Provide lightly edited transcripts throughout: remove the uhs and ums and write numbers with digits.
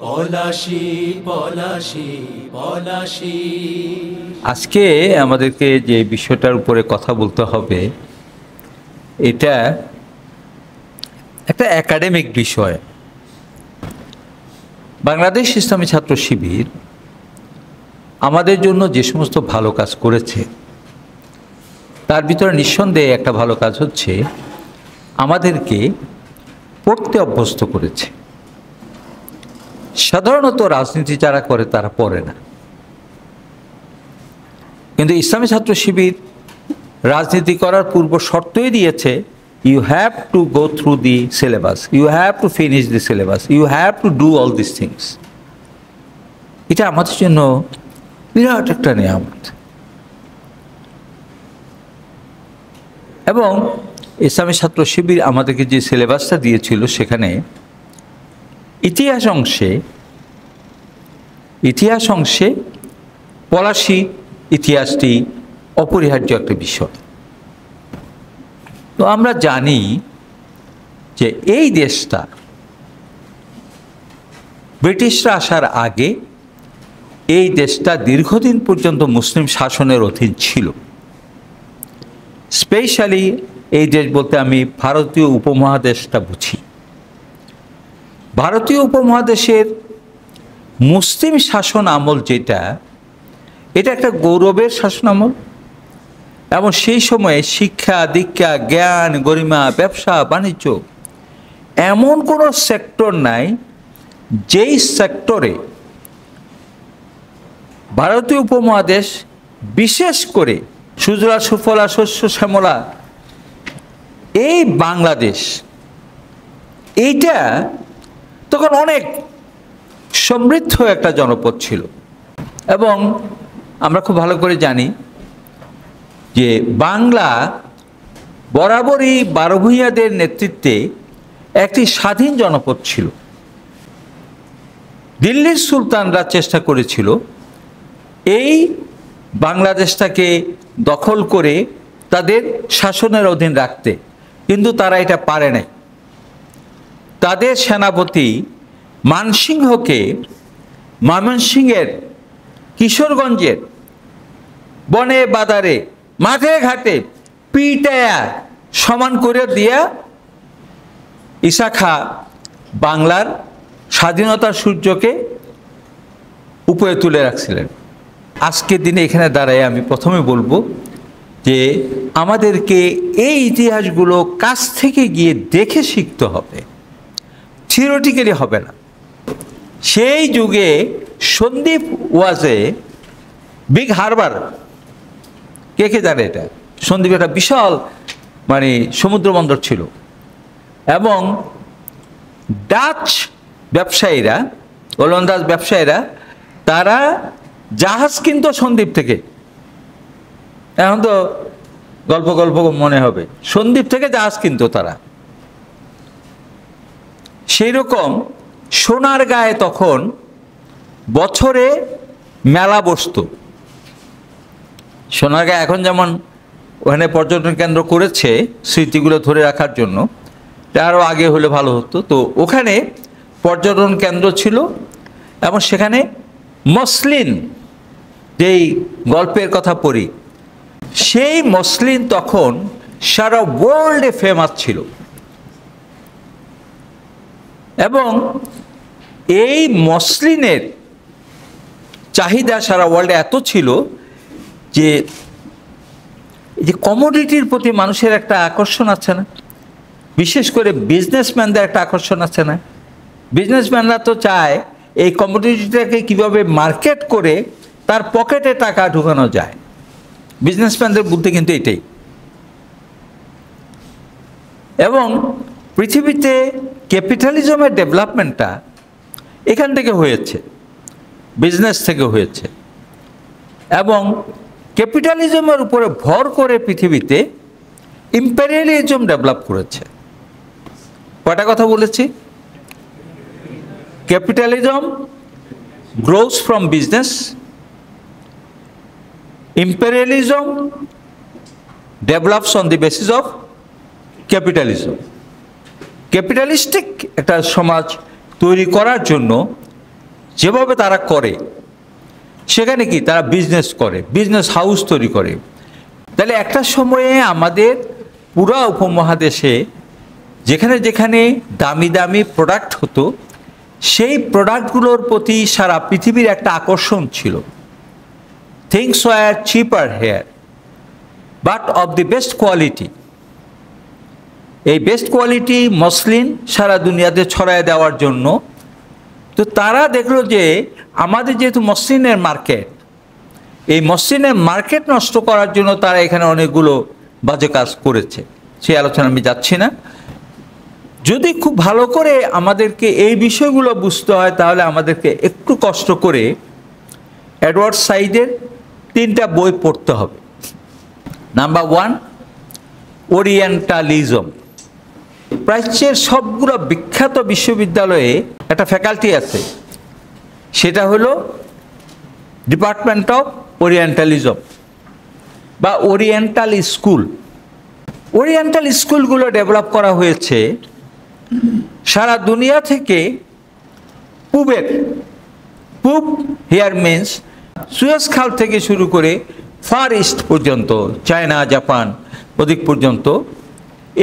পলাশী পলাশী পলাশী। আজকে আমাদেরকে যে বিষয়টার উপরে কথা বলতে হবে, এটা একটা একাডেমিক বিষয়। বাংলাদেশ ইসলামী ছাত্র শিবির আমাদের জন্য যে সমস্ত ভালো কাজ করেছে, তার ভিতরে নিঃসন্দেহে একটা ভালো কাজ হচ্ছে আমাদেরকে পড়তে অভ্যস্ত করেছে। সাধারণত রাজনীতি যারা করে তারা পড়ে না, কিন্তু ইসলামী ছাত্র শিবির রাজনীতি করার পূর্ব শর্তই দিয়েছে, you have to go through the syllabus, you have to finish the syllabus, you have to do all this things. এটা আমাদের জন্য বিরাট একটা নিয়ামত। এবং ইসলামী ছাত্র শিবির আমাদেরকে যে সিলেবাসটা দিয়েছিল, সেখানে ইতিহাস অংশে পলাশী ইতিহাসটি অপরিহার্য একটা বিষয়। তো আমরা জানি যে এই দেশটা ব্রিটিশরা আসার আগে এই দেশটা দীর্ঘদিন পর্যন্ত মুসলিম শাসনের অধীন ছিল। স্পেশালি এই দেশ বলতে আমি ভারতীয় উপমহাদেশটা বুঝি। ভারতীয় উপমহাদেশের মুসলিম শাসন আমল যেটা, এটা একটা গৌরবের শাসন আমল। এবং সেই সময়ে শিক্ষা দীক্ষা, জ্ঞান, গরিমা, ব্যবসা বাণিজ্য, এমন কোনো সেক্টর নাই যেই সেক্টরে ভারতীয় উপমহাদেশ, বিশেষ করে সুজলা সুফলা শস্য শ্যামলা এই বাংলাদেশ, এইটা তখন অনেক সমৃদ্ধ একটা জনপদ ছিল। এবং আমরা খুব ভালো করে জানি যে বাংলা বরাবরই বারভূঁইয়াদের নেতৃত্বে একটি স্বাধীন জনপদ ছিল। দিল্লির সুলতানরা চেষ্টা করেছিল এই বাংলাদেশটাকে দখল করে তাদের শাসনের অধীন রাখতে, কিন্তু তারা এটা পারে নাই। তাদের সেনাপতি মানসিংহকে ময়মনসিংহের, কিশোরগঞ্জের বনে বাদারে, মাঠে ঘাটে পিটায়া সমান করে দিয়া ঈসা খাঁ বাংলার স্বাধীনতার সূর্যকে উপরে তুলে রাখছিলেন। আজকের দিনে এখানে দাঁড়ায় আমি প্রথমে বলবো যে আমাদেরকে এই ইতিহাসগুলো কাছ থেকে গিয়ে দেখে শিখতে হবে, থিওরিটিক্যালি হবে না। সেই যুগে সন্দ্বীপ ওয়াজ এ বিগ হারবার, কে কে জানে এটা? সন্দ্বীপ একটা বিশাল সমুদ্র বন্দর ছিল। এবং ডাচ ব্যবসায়ীরা, ওলন্দাজ ব্যবসায়ীরা, তারা জাহাজ কিনত সন্দ্বীপ থেকে। এখন তো গল্প গল্প মনে হবে, সন্দ্বীপ থেকে জাহাজ কিনত তারা। সেই রকম সোনারগাঁয়ে তখন বছরে মেলা বসত। সোনারগাঁ এখন যেমন ওখানে পর্যটন কেন্দ্র করেছে স্মৃতিগুলো ধরে রাখার জন্য, আরও আগে হলে ভালো হতো। তো ওখানে পর্যটন কেন্দ্র ছিল এবং সেখানে মসলিন, যেই গল্পের কথা পড়ি, সেই মসলিন তখন সারা ওয়ার্ল্ডে ফেমাস ছিল। এবং এই মসলিনের চাহিদা সারা ওয়ার্ল্ডে এত ছিল যে কমোডিটির প্রতি মানুষের একটা আকর্ষণ আছে না, বিশেষ করে বিজনেসম্যানদের একটা আকর্ষণ আছে না। বিজনেসম্যানরা তো চায় এই কমোডিটিটাকে কীভাবে মার্কেট করে তার পকেটে টাকা ঢুকানো যায়। বিজনেসম্যানদের বুদ্ধি কিন্তু এটাই। এবং পৃথিবীতে ক্যাপিটালিজমের ডেভেলপমেন্টটা এখান থেকে হয়েছে, বিজনেস থেকে হয়েছে। এবং ক্যাপিটালিজমের উপরে ভর করে পৃথিবীতে ইম্পেরিয়ালিজম ডেভেলপ করেছে। কয়টা কথা বলেছি? Capitalism gross from business, imperialism develops on the basis of capitalism. Capitalistic একটা সমাজ তৈরি করার জন্য যেভাবে তারা করে, সেখানে কি তারা বিজনেস করে, বিজনেস হাউস তৈরি করে। তাহলে একটা সময়ে আমাদের পুরো উপমহাদেশে যেখানে যেখানে দামি দামি প্রোডাক্ট হতো, সেই প্রোডাক্টগুলোর প্রতি সারা পৃথিবীর একটা আকর্ষণ ছিল। Things were cheaper here, but of the best quality. এই বেস্ট কোয়ালিটি মসলিন সারা দুনিয়াতে ছড়ায় দেওয়ার জন্য তো তারা দেখলো যে আমাদের যেহেতু মসলিনের মার্কেট, এই মসলিনের মার্কেট নষ্ট করার জন্য তারা এখানে অনেকগুলো বাজে কাজ করেছে। সেই আলোচনা আমি যাচ্ছি না। যদি খুব ভালো করে আমাদেরকে এই বিষয়গুলো বুঝতে হয়, তাহলে আমাদেরকে একটু কষ্ট করে এডওয়ার্ড সাইডের 3টা বই পড়তে হবে। Number 1, Orientalism. প্রাচ্যের সবগুলো বিখ্যাত বিশ্ববিদ্যালয়ে একটা ফ্যাকাল্টি আছে, সেটা হলো ডিপার্টমেন্ট অফ ওরিয়েন্টালিজম বা ওরিয়েন্টাল স্কুল। ওরিয়েন্টাল স্কুলগুলো ডেভেলপ করা হয়েছে সারা দুনিয়া থেকে পূবের, পূব হিয়ার মিন্স সুয়েজ খাল থেকে শুরু করে ফার ইস্ট পর্যন্ত, চায়না, জাপান ওদিক পর্যন্ত,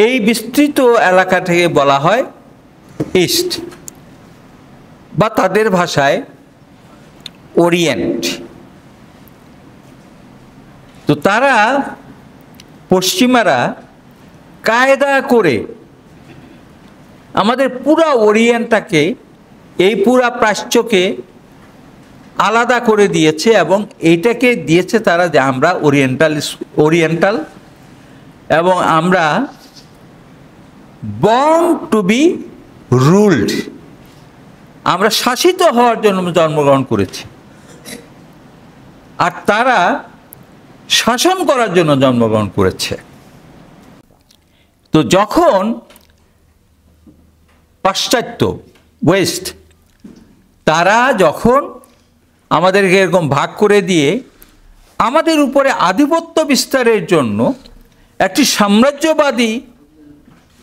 এই বিস্তৃত এলাকা থেকে বলা হয় ইস্ট, বা তাদের ভাষায় ওরিয়েন্ট। তো তারা পশ্চিমারা কায়দা করে আমাদের পুরা ওরিয়েন্টটাকে, এই পুরা প্রাচ্যকে আলাদা করে দিয়েছে, এবং এইটাকে দিয়েছে তারা যে আমরা ওরিয়েন্টাল এবং আমরা বর্ন টু বি রুলড, আমরা শাসিত হওয়ার জন্য জন্মগ্রহণ করেছি, আর তারা শাসন করার জন্য জন্মগ্রহণ করেছে। তো যখন পাশ্চাত্য, ওয়েস্ট, তারা যখন আমাদেরকে এরকম ভাগ করে দিয়ে আমাদের উপরে আধিপত্য বিস্তারের জন্য একটি সাম্রাজ্যবাদী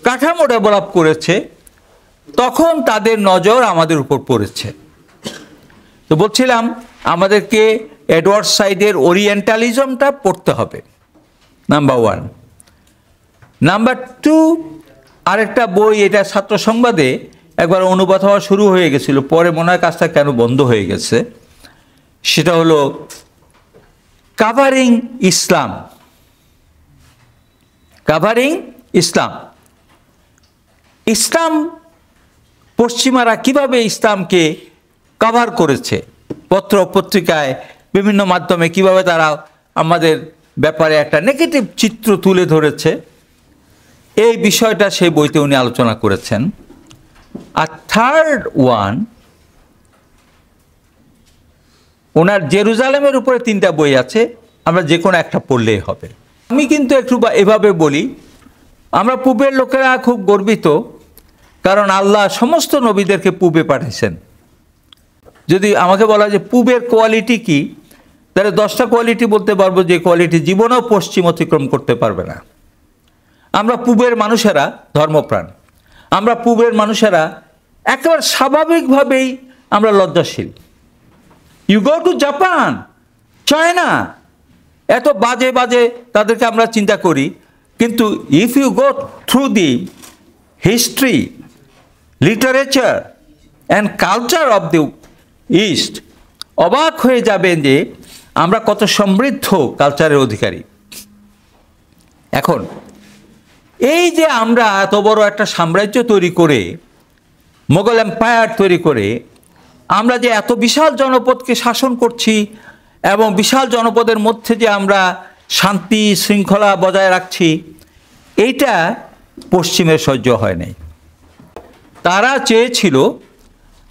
কাঠামো ডেভেলপ করেছে, তখন তাদের নজর আমাদের উপর পড়েছে। তো বলছিলাম আমাদেরকে এডওয়ার্ড সাইডের ওরিয়েন্টালিজমটা পড়তে হবে, নাম্বার 1। নাম্বার 2, আরেকটা বই, এটা ছাত্র সংবাদে একবার অনুবাদ হওয়া শুরু হয়ে গেছিল, পরে মনে হয় কাজটা কেন বন্ধ হয়ে গেছে, সেটা হলো কাভারিং ইসলাম। কাভারিং ইসলাম, ইসলাম পশ্চিমারা কিভাবে ইসলামকে কভার করেছে, পত্র পত্রিকায় বিভিন্ন মাধ্যমে কিভাবে তারা আমাদের ব্যাপারে একটা নেগেটিভ চিত্র তুলে ধরেছে, এই বিষয়টা সেই বইতে উনি আলোচনা করেছেন। আর থার্ড ওয়ান, ওনার জেরুজালেমের উপরে 3টা বই আছে, আমরা যে কোনো একটা পড়লেই হবে। আমি কিন্তু একটু এভাবে বলি, আমরা পূবের লোকেরা খুব গর্বিত, কারণ আল্লাহ সমস্ত নবীদেরকে পূবে পাঠিয়েছেন। যদি আমাকে বলা যে পূবের কোয়ালিটি কি, তাহলে 10টা কোয়ালিটি বলতে পারবো, যে কোয়ালিটি জীবনেও পশ্চিম অতিক্রম করতে পারবে না। আমরা পূবের মানুষেরা ধর্মপ্রাণ, আমরা পূবের মানুষেরা একেবারে স্বাভাবিকভাবেই আমরা লজ্জাশীল। You go to Japan, China, এত বাজে বাজে তাদেরকে আমরা চিন্তা করি, কিন্তু if you go through the history, literature and culture of the east, অবাক হয়ে যাবেন যে আমরা কত সমৃদ্ধ কালচারের অধিকারী। এখন এই যে আমরা এত বড় একটা সাম্রাজ্য তৈরি করে, মোগল এম্পায়ার তৈরি করে, আমরা যে এত বিশাল জনপদকে শাসন করছি, এবং বিশাল জনপদের মধ্যে যে আমরা শান্তি শৃঙ্খলা বজায় রাখছি, এইটা পশ্চিমের সহ্য হয় নাই। তারা চেয়েছিল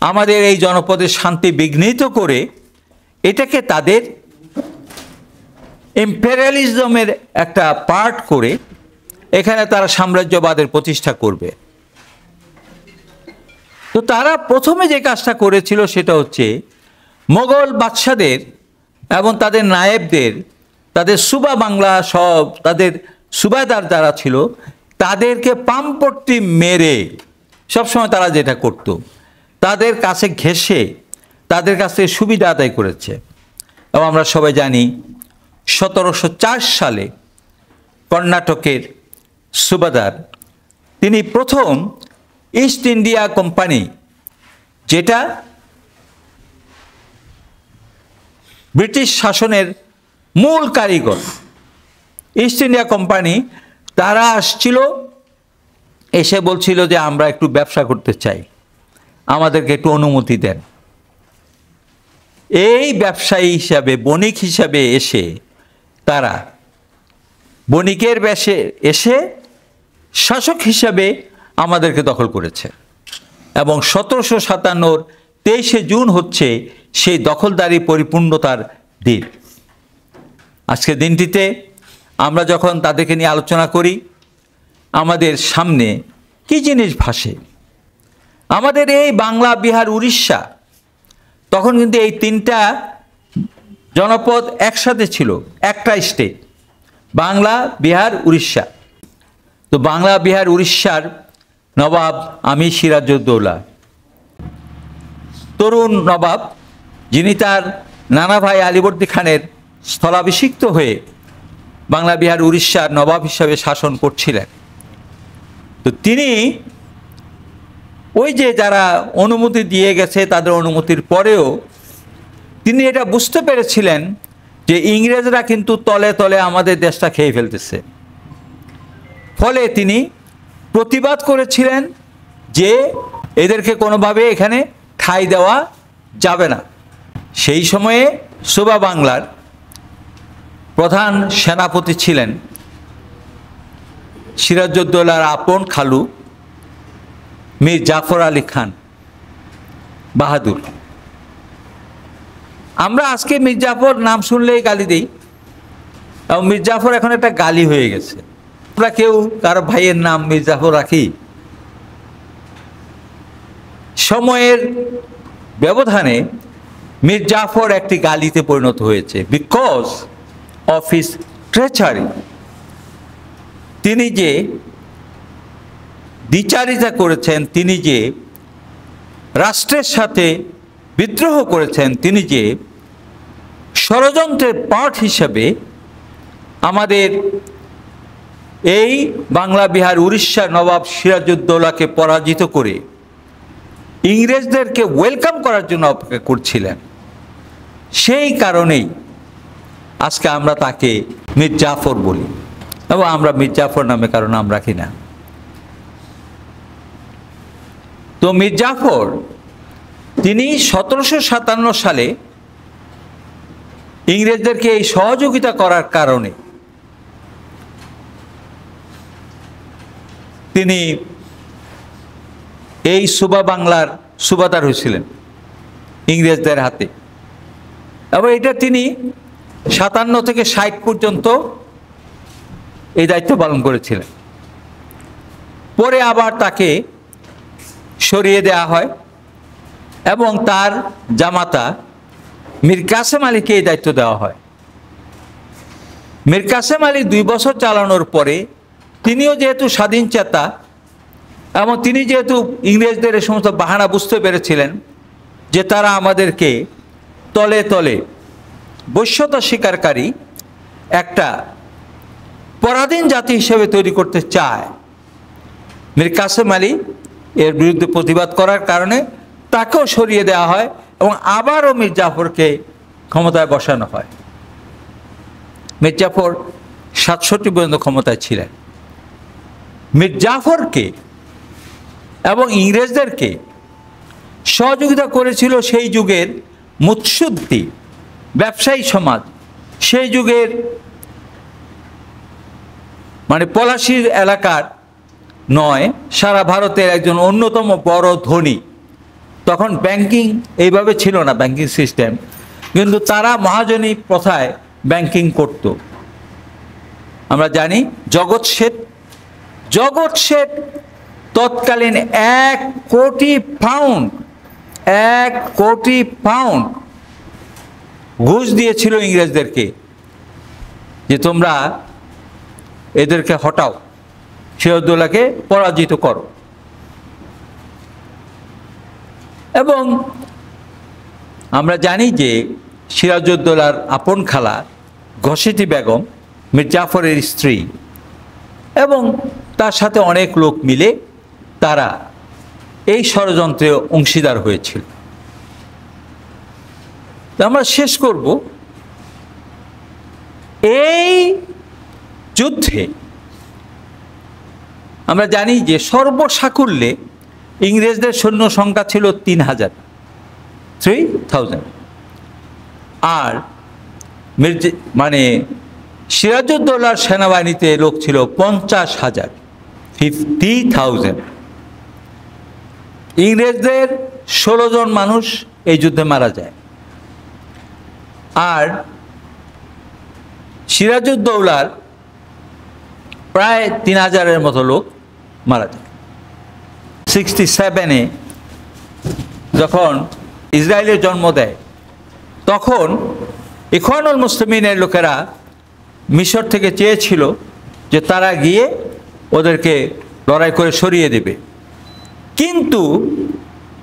আমাদের এই জনপদের শান্তি বিঘ্নিত করে এটাকে তাদের ইম্পেরিয়ালিজমের একটা পার্ট করে এখানে তারা সাম্রাজ্যবাদের প্রতিষ্ঠা করবে। তো তারা প্রথমে যে কাজটা করেছিল সেটা হচ্ছে মোগল বাদশাদের এবং তাদের নায়েবদের, তাদের সুবা বাংলা সব তাদের সুবাদার যারা ছিল, তাদেরকে পামপট্টি মেরে সবসময় তারা যেটা করত, তাদের কাছে ঘেঁষে তাদের কাছ থেকে সুবিধা আদায় করেছে। এবং আমরা সবাই জানি 1704 সালে কর্ণাটকের সুবাদার তিনি প্রথম ইস্ট ইন্ডিয়া কোম্পানি, যেটা ব্রিটিশ শাসনের মূল কারিগর, ইস্ট ইন্ডিয়া কোম্পানি, তারা আসছিল, এসে বলছিল যে আমরা একটু ব্যবসা করতে চাই, আমাদেরকে একটু অনুমতি দেন। এই ব্যবসায়ী হিসাবে, বণিক হিসাবে এসে তারা বণিকের বেশে এসে শাসক হিসাবে আমাদেরকে দখল করেছে। এবং 1757 23শে জুন হচ্ছে সেই দখলদারি পরিপূর্ণতার দিন। আজকে দিনটিতে আমরা যখন তাদেরকে নিয়ে আলোচনা করি, আমাদের সামনে কি জিনিস ভাসে? আমাদের এই বাংলা, বিহার, উড়িষ্যা, তখন কিন্তু এই তিনটা জনপদ একসাথে ছিল, একটা স্টেট, বাংলা, বিহার, উড়িষ্যা। তো বাংলা, বিহার, উড়িষ্যার নবাব আমির সিরাজউদ্দৌলা, তরুণ নবাব, যিনি তার নানা ভাই আলীবর্দী খানের স্থলাভিষিক্ত হয়ে বাংলা, বিহার, উড়িষ্যার নবাব হিসাবে শাসন করছিলেন। তো তিনি ওই যে যারা অনুমতি দিয়ে গেছে, তাদের অনুমতির পরেও তিনি এটা বুঝতে পেরেছিলেন যে ইংরেজরা কিন্তু তলে তলে আমাদের দেশটা খেয়ে ফেলতেছে। ফলে তিনি প্রতিবাদ করেছিলেন যে এদেরকে কোনোভাবে এখানে ঠাঁই দেওয়া যাবে না। সেই সময়ে সুবা বাংলার প্রধান সেনাপতি ছিলেন সিরাজউদ্দৌলার আপন খালু মীর জাফর আলী খান বাহাদুর। আমরা আজকে মীর জাফর নাম শুনলেই গালি দিই, এবং মীর জাফর এখন একটা গালি হয়ে গেছে। আমরা কেউ কারো ভাইয়ের নাম মীর জাফর রাখি? সময়ের ব্যবধানে মীর জাফর একটি গালিতে পরিণত হয়েছে, বিকজ অফ হিজ ট্রেচারি। তিনি যে দ্বিচারিতা করেছেন, তিনি যে রাষ্ট্রের সাথে বিদ্রোহ করেছেন, তিনি যে ষড়যন্ত্রের পার্ট হিসাবে আমাদের এই বাংলা, বিহার, উড়িষ্যার নবাব সিরাজউদ্দৌলাকে পরাজিত করে ইংরেজদেরকে ওয়েলকাম করার জন্য অপেক্ষা করছিলেন। সেই কারণেই আজকে আমরা তাকে মীর জাফর বলি, এবং আমরা মীর জাফর নামে কারো নাম রাখি না। তো মীর জাফর তিনি 1757 সালে ইংরেজদেরকে এই সহযোগিতা করার কারণে তিনি এই সুবা বাংলার সুবাদার হয়েছিলেন ইংরেজদের হাতে, এবং এটা তিনি 57 থেকে 60 পর্যন্ত এই দায়িত্ব পালন করেছিলেন। পরে আবার তাকে সরিয়ে দেওয়া হয় এবং তার জামাতা মীর কাসেম আলীকে এই দায়িত্ব দেওয়া হয়। মীর কাসেম আলী 2 বছর চালানোর পরে তিনিও যেহেতু স্বাধীনচেতা, এবং তিনি যেহেতু ইংরেজদের এই সমস্ত বাহানা বুঝতে পেরেছিলেন যে তারা আমাদেরকে তলে তলে বৈশ্যতা স্বীকারকারী একটা পরাধীন জাতি হিসেবে তৈরি করতে চায়, মীর কাসেম আলী এর বিরুদ্ধে প্রতিবাদ করার কারণে তাকেও সরিয়ে দেওয়া হয় এবং আবারও মীর জাফরকে ক্ষমতায় বসানো হয়। মীর জাফর 67 পর্যন্ত ক্ষমতায় ছিলেন। মীর জাফরকে এবং ইংরেজদেরকে সহযোগিতা করেছিল সেই যুগের মুৎসুদ্দি ব্যবসায়ী সমাজ, সেই যুগের মানে পলাশীর এলাকার নয়, সারা ভারতের একজন অন্যতম বড় ধনী। তখন ব্যাংকিং এইভাবে ছিল না, ব্যাংকিং সিস্টেম, কিন্তু তারা মহাজনী প্রথায় ব্যাংকিং করত। আমরা জানি জগৎ শেঠ তৎকালীন 1 কোটি পাউন্ড ঘুষ দিয়েছিল ইংরেজদেরকে যে তোমরা এদেরকে হটাও, সিরাজউদ্দৌলাকে পরাজিত করো। এবং আমরা জানি যে সিরাজউদ্দৌলার আপন খালা ঘসেটি বেগম মীর জাফরের স্ত্রী এবং তার সাথে অনেক লোক মিলে তারা এই ষড়যন্ত্রে অংশীদার হয়েছিল। আমরা শেষ করব, এই যুদ্ধে আমরা জানি যে সর্বসাকুল্যে ইংরেজদের সৈন্য সংখ্যা ছিল 3,000 আর মানে সিরাজউদ্দৌলার সেনাবাহিনীতে লোক ছিল 50,000, 50,000। ইংরেজদের 16 জন মানুষ এই যুদ্ধে মারা যায় আর সিরাজউদ্দৌলার প্রায় 3,000-এর মতো লোক মারা যায়। 67-এ যখন ইসরায়েলের জন্ম দেয় তখন ইখওয়ানুল মুসলিমিনের লোকেরা মিশর থেকে চেয়েছিল যে তারা গিয়ে ওদেরকে লড়াই করে সরিয়ে দেবে, কিন্তু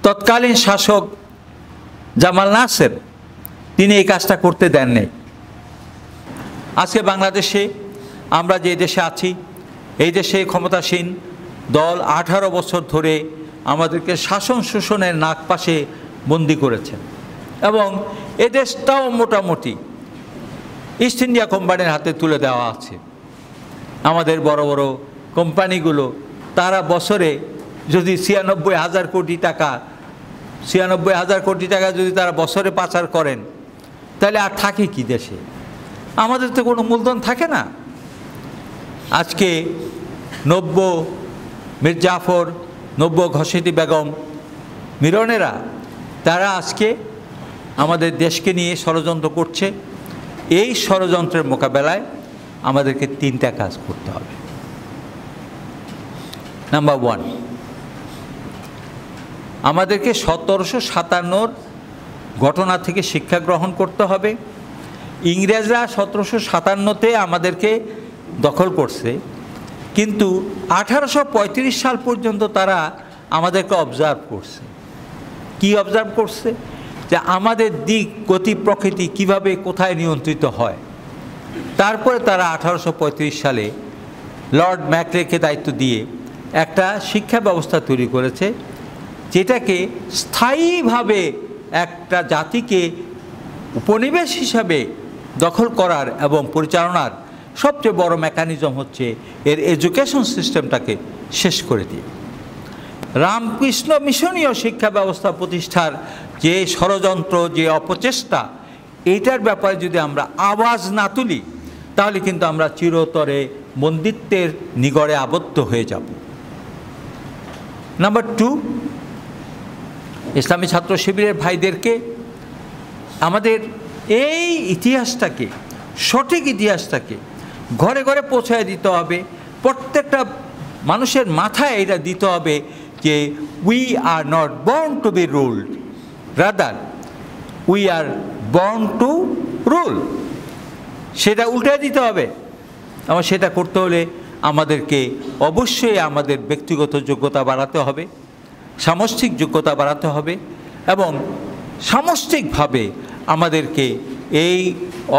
তৎকালীন শাসক জামাল নাসের তিনি এই কাজটা করতে দেননি। আজকে বাংলাদেশে আমরা যে দেশে আছি, এই দেশে ক্ষমতাসীন দল 18 বছর ধরে আমাদেরকে শাসন শোষণের নাগপাশে বন্দি করেছেন এবং এ দেশটাও মোটামুটি ইস্ট ইন্ডিয়া কোম্পানির হাতে তুলে দেওয়া আছে। আমাদের বড় বড় কোম্পানিগুলো তারা বছরে যদি 96,000 কোটি টাকা যদি তারা বছরে পাচার করেন, তাহলে আর থাকে কি দেশে? আমাদের তো কোনো মূলধন থাকে না। আজকে নব্য, মীর জাফর, নব্য, ঘসেটি বেগম, মিরনেরা তারা আজকে আমাদের দেশকে নিয়ে ষড়যন্ত্র করছে। এই ষড়যন্ত্রের মোকাবেলায় আমাদেরকে 3টা কাজ করতে হবে। নাম্বার 1, আমাদেরকে 1757 ঘটনা থেকে শিক্ষা গ্রহণ করতে হবে। ইংরেজরা 1757-তে আমাদেরকে দখল করছে, কিন্তু 1835 সাল পর্যন্ত তারা আমাদেরকে অবজার্ভ করছে। কি অবজার্ভ করছে? যে আমাদের দিক, গতি, প্রকৃতি কিভাবে কোথায় নিয়ন্ত্রিত হয়। তারপরে তারা 1835 সালে লর্ড ম্যাকলেকে দায়িত্ব দিয়ে একটা শিক্ষা ব্যবস্থা তৈরি করেছে, যেটাকে স্থায়ীভাবে একটা জাতিকে উপনিবেশ হিসাবে দখল করার এবং পরিচালনার সবচেয়ে বড় মেকানিজম হচ্ছে এর এডুকেশন সিস্টেমটাকে শেষ করে দিয়ে রামকৃষ্ণ মিশনীয় শিক্ষা ব্যবস্থা প্রতিষ্ঠার যে ষড়যন্ত্র, যে অপচেষ্টা, এইটার ব্যাপারে যদি আমরা আওয়াজ না তুলি তাহলে কিন্তু আমরা চিরতরে বন্দিত্বের নিগড়ে আবদ্ধ হয়ে যাব। নাম্বার 2, ইসলামী ছাত্র শিবিরের ভাইদেরকে আমাদের এই ইতিহাসটাকে, সঠিক ইতিহাসটাকে ঘরে ঘরে পৌঁছায় দিতে হবে। প্রত্যেকটা মানুষের মাথায় এটা দিতে হবে যে we are not born to be ruled, rather we are born to rule. সেটা উল্টে দিতে হবে। এবং সেটা করতে হলে আমাদেরকে অবশ্যই আমাদের ব্যক্তিগত যোগ্যতা বাড়াতে হবে, সামষ্টিক যোগ্যতা বাড়াতে হবে এবং সামষ্টিকভাবে আমাদেরকে এই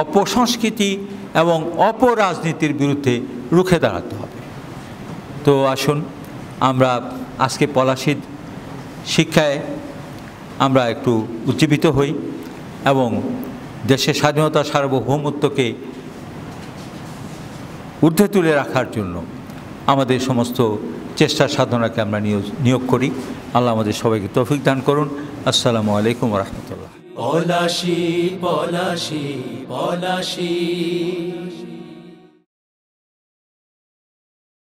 অপসংস্কৃতি এবং অপরাজনীতির বিরুদ্ধে রুখে দাঁড়াতে হবে। তো আসুন আমরা আজকে পলাশীর শিক্ষায় আমরা একটু উজ্জীবিত হই এবং দেশের স্বাধীনতা, সার্বভৌমত্বকে ঊর্ধ্বে তুলে রাখার জন্য আমাদের সমস্ত চেষ্টা সাধনাকে আমরা নিয়োগ করি। আল্লাহ আমাদের সবাইকে তৌফিক দান করুন। আসসালামু আলাইকুম ওয়া রাহমাতুল্লাহ। পলাশী পলাশী পলাশী।